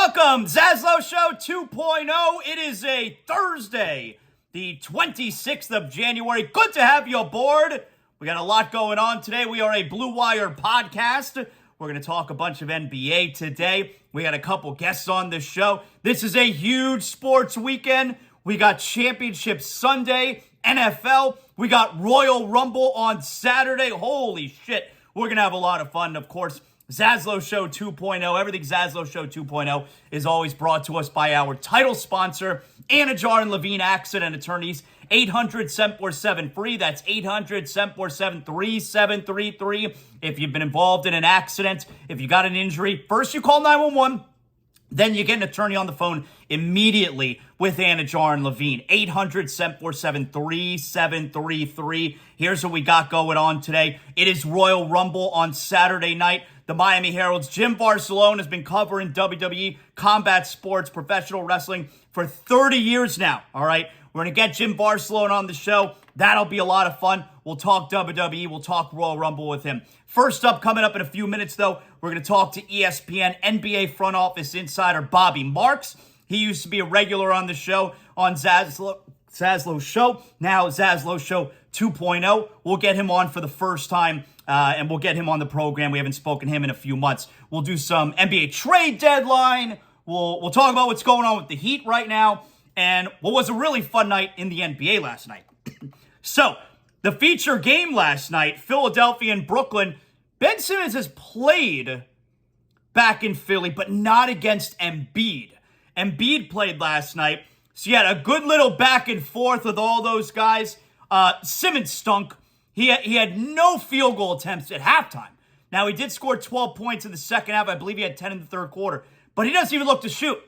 Welcome, ZASLOW Show 2.0. It is a Thursday, the 26th of January. Good to have you aboard. We got a lot going on today. We are a Blue Wire podcast. We're going to talk a bunch of NBA today. We got a couple guests on the show. This is a huge sports weekend. We got Championship Sunday, NFL. We got Royal Rumble on Saturday. Holy shit. We're going to have a lot of fun, of course. ZASLOW Show 2.0, everything ZASLOW Show 2.0 is always brought to us by our title sponsor, Anidjar and Levine Accident Attorneys, 800-747-FREE. That's 800-747-3733. If you've been involved in an accident, if you got an injury, first you call 911. Then you get an attorney on the phone immediately with Anidjar and Levine. 800-747-3733. Here's what we got going on today. It is Royal Rumble on Saturday night. The Miami Herald's Jim Barcelona has been covering WWE, combat sports, professional wrestling for 30 years now, all right? We're going to get Jim Barcelona on the show. That'll be a lot of fun. We'll talk WWE. We'll talk Royal Rumble with him. First up, coming up in a few minutes, though, we're going to talk to ESPN NBA front office insider Bobby Marks. He used to be a regular on the show on ZASLOW Show. Now ZASLOW Show 2.0. We'll get him on for the first time, and we'll get him on the program. We haven't spoken to him in a few months. We'll do some NBA trade deadline. We'll talk about what's going on with the Heat right now, and what was a really fun night in the NBA last night. So, the feature game last night, Philadelphia and Brooklyn. Ben Simmons has played back in Philly, but not against Embiid. Embiid played last night, so you had a good little back and forth with all those guys. Simmons stunk. He had no field goal attempts at halftime. Now, he did score 12 points in the second half. I believe he had 10 in the third quarter, but he doesn't even look to shoot.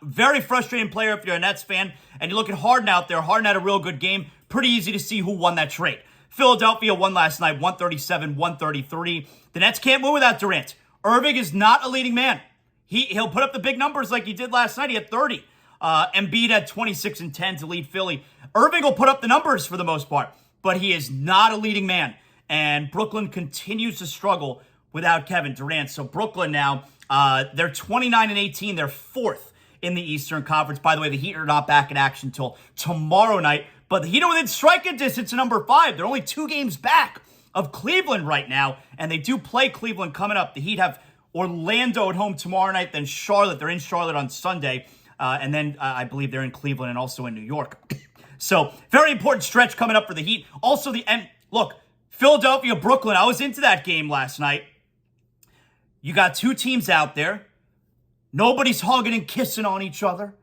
Very frustrating player if you're a Nets fan, and you look at Harden out there. Harden had a real good game. Pretty easy to see who won that trade. Philadelphia won last night, 137-133. The Nets can't win without Durant. Irving is not a leading man. He'll put up the big numbers like he did last night. He had 30. Embiid had 26 and 10 to lead Philly. Irving will put up the numbers for the most part, but he is not a leading man. And Brooklyn continues to struggle without Kevin Durant. So Brooklyn now, they're 29-18. They're fourth in the Eastern Conference. By the way, the Heat are not back in action until tomorrow night. But the Heat are within striking distance at number 5. They're only 2 games back of Cleveland right now, and they do play Cleveland coming up. The Heat have Orlando at home tomorrow night, then Charlotte. They're in Charlotte on Sunday, and then I believe they're in Cleveland and also in New York. So, very important stretch coming up for the Heat. Also, look, Philadelphia, Brooklyn, I was into that game last night. You got 2 teams out there. Nobody's hugging and kissing on each other.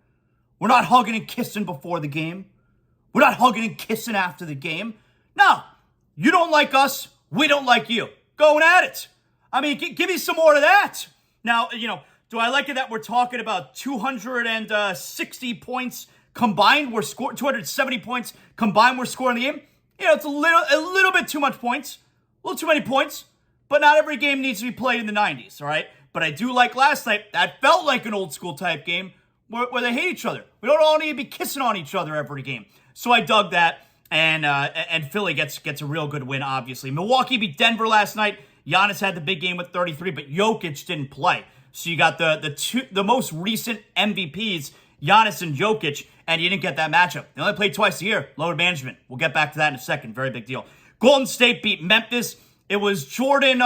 We're not hugging and kissing before the game. We're not hugging and kissing after the game. No, you don't like us. We don't like you. Going at it. I mean, give me some more of that. Now, do I like it that we're talking about 260 points combined? We're scoring 270 points combined. We're scoring the game. It's a little bit too much points. A little too many points. But not every game needs to be played in the 90s, all right? But I do like last night. That felt like an old school type game where they hate each other. We don't all need to be kissing on each other every game. So I dug that, and Philly gets a real good win, obviously. Milwaukee beat Denver last night. Giannis had the big game with 33, but Jokic didn't play. So you got the most recent MVPs, Giannis and Jokic, and you didn't get that matchup. They only played twice a year. Load management. We'll get back to that in a second. Very big deal. Golden State beat Memphis. It was Jordan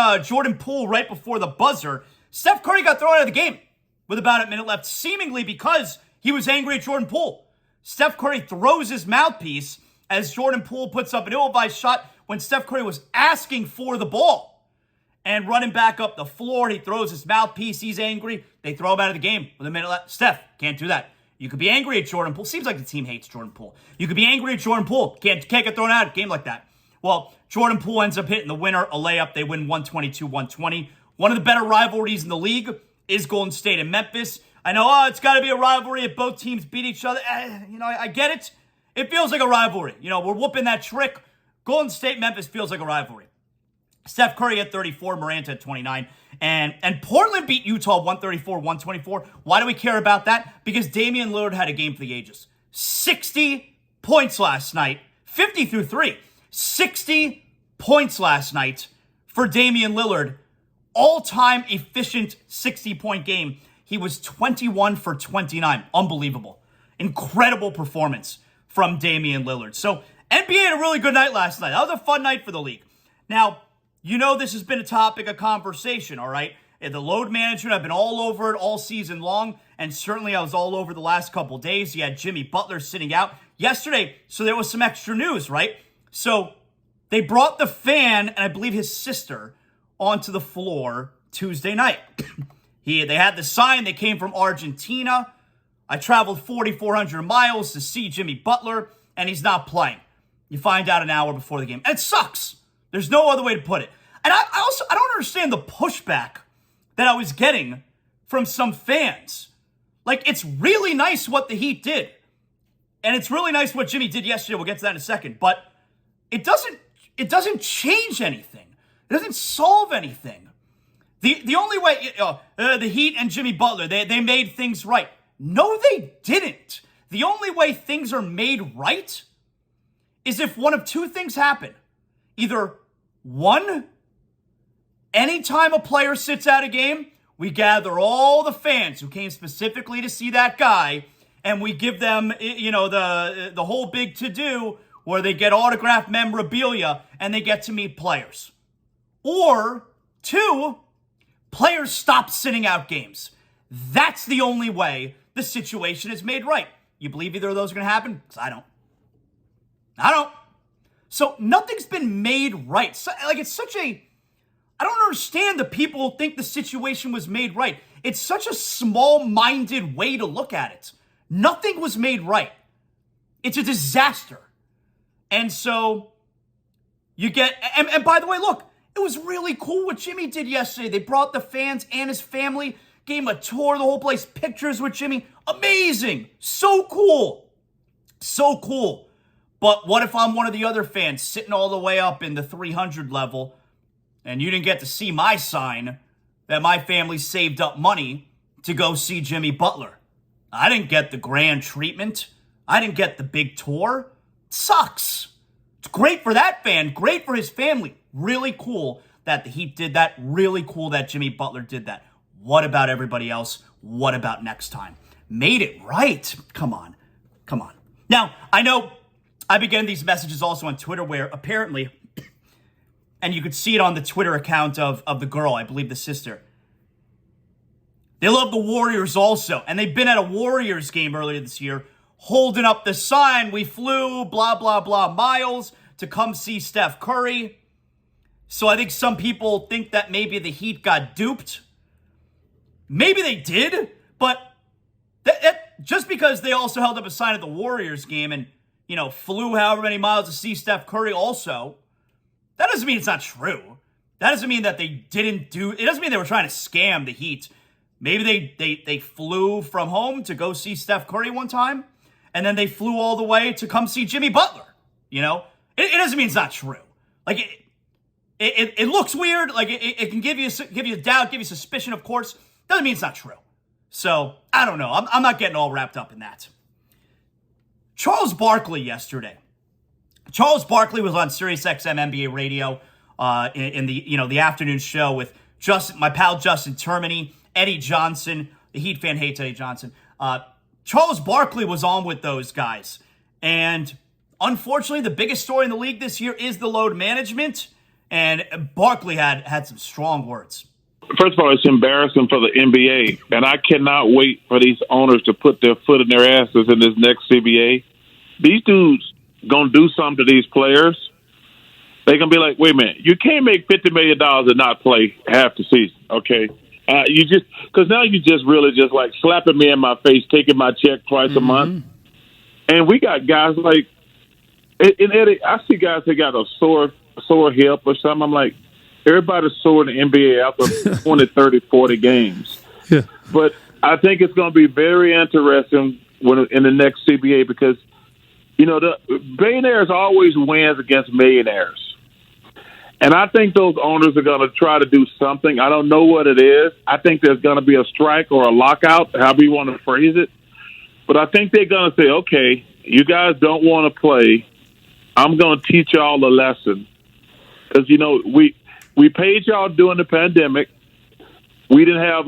Poole right before the buzzer. Steph Curry got thrown out of the game with about a minute left, seemingly because he was angry at Jordan Poole. Steph Curry throws his mouthpiece as Jordan Poole puts up an ill-advised shot when Steph Curry was asking for the ball. And running back up the floor, he throws his mouthpiece. He's angry. They throw him out of the game with a minute left. Steph, can't do that. You could be angry at Jordan Poole. Seems like the team hates Jordan Poole. You could be angry at Jordan Poole. Can't get thrown out of a game like that. Well, Jordan Poole ends up hitting the winner, a layup. They win 122-120. One of the better rivalries in the league is Golden State and Memphis. I know, it's got to be a rivalry if both teams beat each other. I get it. It feels like a rivalry. We're whooping that trick. Golden State, Memphis feels like a rivalry. Steph Curry had 34, Morant had 29. And Portland beat Utah 134-124. Why do we care about that? Because Damian Lillard had a game for the ages. 60 points last night. 50 through 3. 60 points last night for Damian Lillard. All-time efficient 60-point game. he was 21 for 29. Unbelievable. Incredible performance from Damian Lillard. So NBA had a really good night last night. That was a fun night for the league. Now, you know this has been a topic of conversation, all right? The load management, I've been all over it all season long, and certainly I was all over the last couple days. You had Jimmy Butler sitting out yesterday, so there was some extra news, right? So they brought the fan, and I believe his sister, onto the floor Tuesday night. They had the sign. They came from Argentina. I traveled 4,400 miles to see Jimmy Butler, and he's not playing. You find out an hour before the game. And it sucks. There's no other way to put it. And I don't understand the pushback that I was getting from some fans. Like, it's really nice what the Heat did. And it's really nice what Jimmy did yesterday. We'll get to that in a second. But it doesn't change anything. It doesn't solve anything. The only way, the Heat and Jimmy Butler, they made things right. No, they didn't. The only way things are made right is if one of two things happen. Either one, anytime a player sits out a game, we gather all the fans who came specifically to see that guy, and we give them, the whole big to-do where they get autographed memorabilia and they get to meet players. Or two, players stop sitting out games. That's the only way the situation is made right. You believe either of those are going to happen? Because I don't. So nothing's been made right. So, I don't understand that people think the situation was made right. It's such a small-minded way to look at it. Nothing was made right. It's a disaster. And so you get, and by the way, look, it was really cool what Jimmy did yesterday. They brought the fans and his family, gave him a tour of the whole place, pictures with Jimmy. Amazing. So cool. So cool. But what if I'm one of the other fans sitting all the way up in the 300 level and you didn't get to see my sign that my family saved up money to go see Jimmy Butler? I didn't get the grand treatment. I didn't get the big tour. It sucks. It's great for that fan. Great for his family. Really cool that the Heat did that. Really cool that Jimmy Butler did that. What about everybody else? What about next time? Made it right. Come on. Now, I know I've been getting these messages also on Twitter where apparently, and you could see it on the Twitter account of the girl, I believe the sister. They love the Warriors also. And they've been at a Warriors game earlier this year holding up the sign, we flew, blah, blah, blah, miles to come see Steph Curry. So I think some people think that maybe the Heat got duped. Maybe they did, but just because they also held up a sign at the Warriors game and, flew however many miles to see Steph Curry also, that doesn't mean it's not true. That doesn't mean that they didn't do, it doesn't mean they were trying to scam the Heat. Maybe they flew from home to go see Steph Curry one time, and then they flew all the way to come see Jimmy Butler. It doesn't mean it's not true. Like, it looks weird. Like, it can give you a doubt, give you suspicion, of course. Doesn't mean it's not true. So, I don't know. I'm not getting all wrapped up in that. Charles Barkley yesterday. Charles Barkley was on SiriusXM NBA radio in the afternoon show with my pal Justin Termini, Eddie Johnson. The Heat fan hates Eddie Johnson. Charles Barkley was on with those guys. And unfortunately, the biggest story in the league this year is the load management. And Barkley had some strong words. First of all, it's embarrassing for the NBA, and I cannot wait for these owners to put their foot in their asses in this next CBA. These dudes going to do something to these players. They're going to be like, wait a minute, you can't make $50 million and not play half the season, okay? Because now you just really just like slapping me in my face, taking my check twice a month. And we got guys like, and Eddie, I see guys that got a sore hip or something. I'm like, everybody's sore in the NBA after 20, 30, 40 games. Yeah. But I think it's going to be very interesting in the next CBA because, the billionaires always wins against millionaires. And I think those owners are going to try to do something. I don't know what it is. I think there's going to be a strike or a lockout, however you want to phrase it. But I think they're going to say, okay, you guys don't want to play. I'm going to teach y'all a lesson. Because, we paid y'all during the pandemic. We didn't have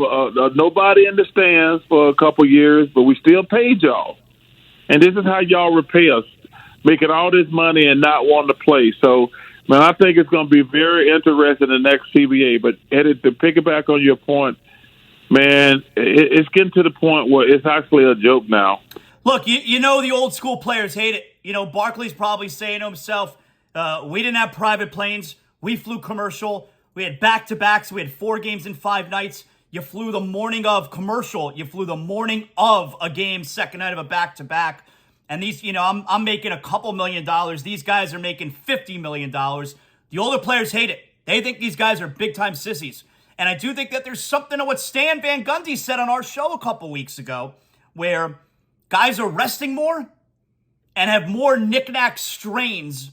nobody in the stands for a couple years, but we still paid y'all. And this is how y'all repay us, making all this money and not wanting to play. So, man, I think it's going to be very interesting in the next CBA. But, Eddie, to pick it back on your point, man, it's getting to the point where it's actually a joke now. Look, you know the old school players hate it. You know, Barkley's probably saying to himself, we didn't have private planes. We flew commercial. We had back-to-backs. We had 4 games in 5 nights. You flew the morning of commercial. You flew the morning of a game, second night of a back-to-back. And these, you know, I'm making a couple $1 million. These guys are making $50 million. The older players hate it. They think these guys are big-time sissies. And I do think that there's something to what Stan Van Gundy said on our show a couple weeks ago, where guys are resting more and have more knick-knack strains,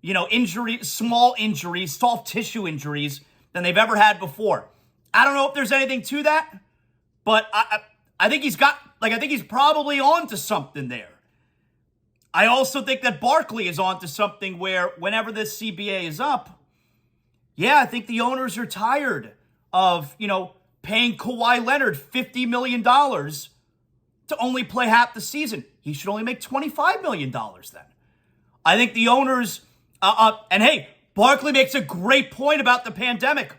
you know, injuries, small injuries, soft tissue injuries than they've ever had before. I don't know if there's anything to that, but I think he's probably on to something there. I also think that Barkley is on to something where whenever this CBA is up, yeah, I think the owners are tired of, you know, paying Kawhi Leonard $50 million to only play half the season. He should only make $25 million then. I think the owners, and hey, Barkley makes a great point about the pandemic.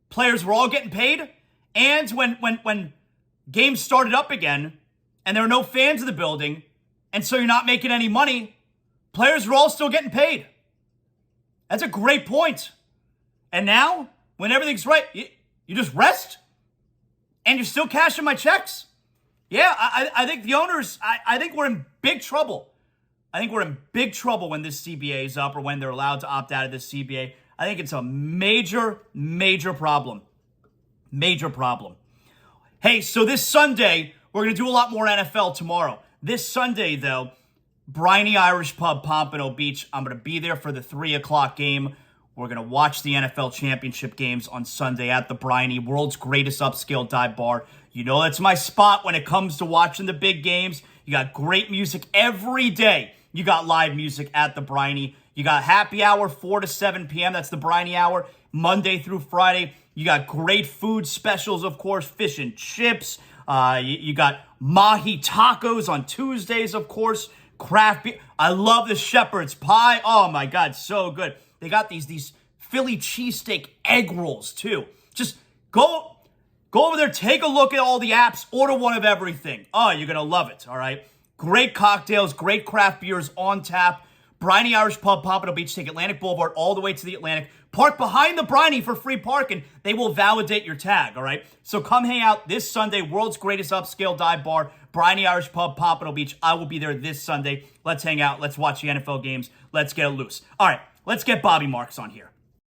Players were all getting paid, and when games started up again, and there were no fans in the building, and so you're not making any money, players were all still getting paid. That's a great point. And now, when everything's right, you just rest, and you're still cashing my checks? Yeah, I think the owners, I think we're in big trouble. I think we're in big trouble when this CBA is up or when they're allowed to opt out of this CBA. I think it's a major, major problem. Major problem. Hey, so this Sunday, we're going to do a lot more NFL tomorrow. This Sunday, though, Briny Irish Pub, Pompano Beach. I'm going to be there for the 3 o'clock game. We're going to watch the NFL championship games on Sunday at the Briny, world's greatest upscale dive bar. You know that's my spot when it comes to watching the big games. You got great music every day. You got live music at the Briny. You got happy hour 4 to 7 p.m. That's the Briny hour, Monday through Friday. You got great food specials, of course, fish and chips. You got mahi tacos on Tuesdays, of course. Craft beer. I love the shepherd's pie. Oh, my God, so good. They got these Philly cheesesteak egg rolls, too. Just go over there, take a look at all the apps, order one of everything. Oh, you're going to love it, all right? Great cocktails, great craft beers on tap. Briny Irish Pub, Pompano Beach. Take Atlantic Boulevard all the way to the Atlantic. Park behind the Briny for free parking. They will validate your tag, all right? So come hang out this Sunday, world's greatest upscale dive bar, Briny Irish Pub, Pompano Beach. I will be there this Sunday. Let's hang out. Let's watch the NFL games. Let's get it loose. All right, let's get Bobby Marks on here.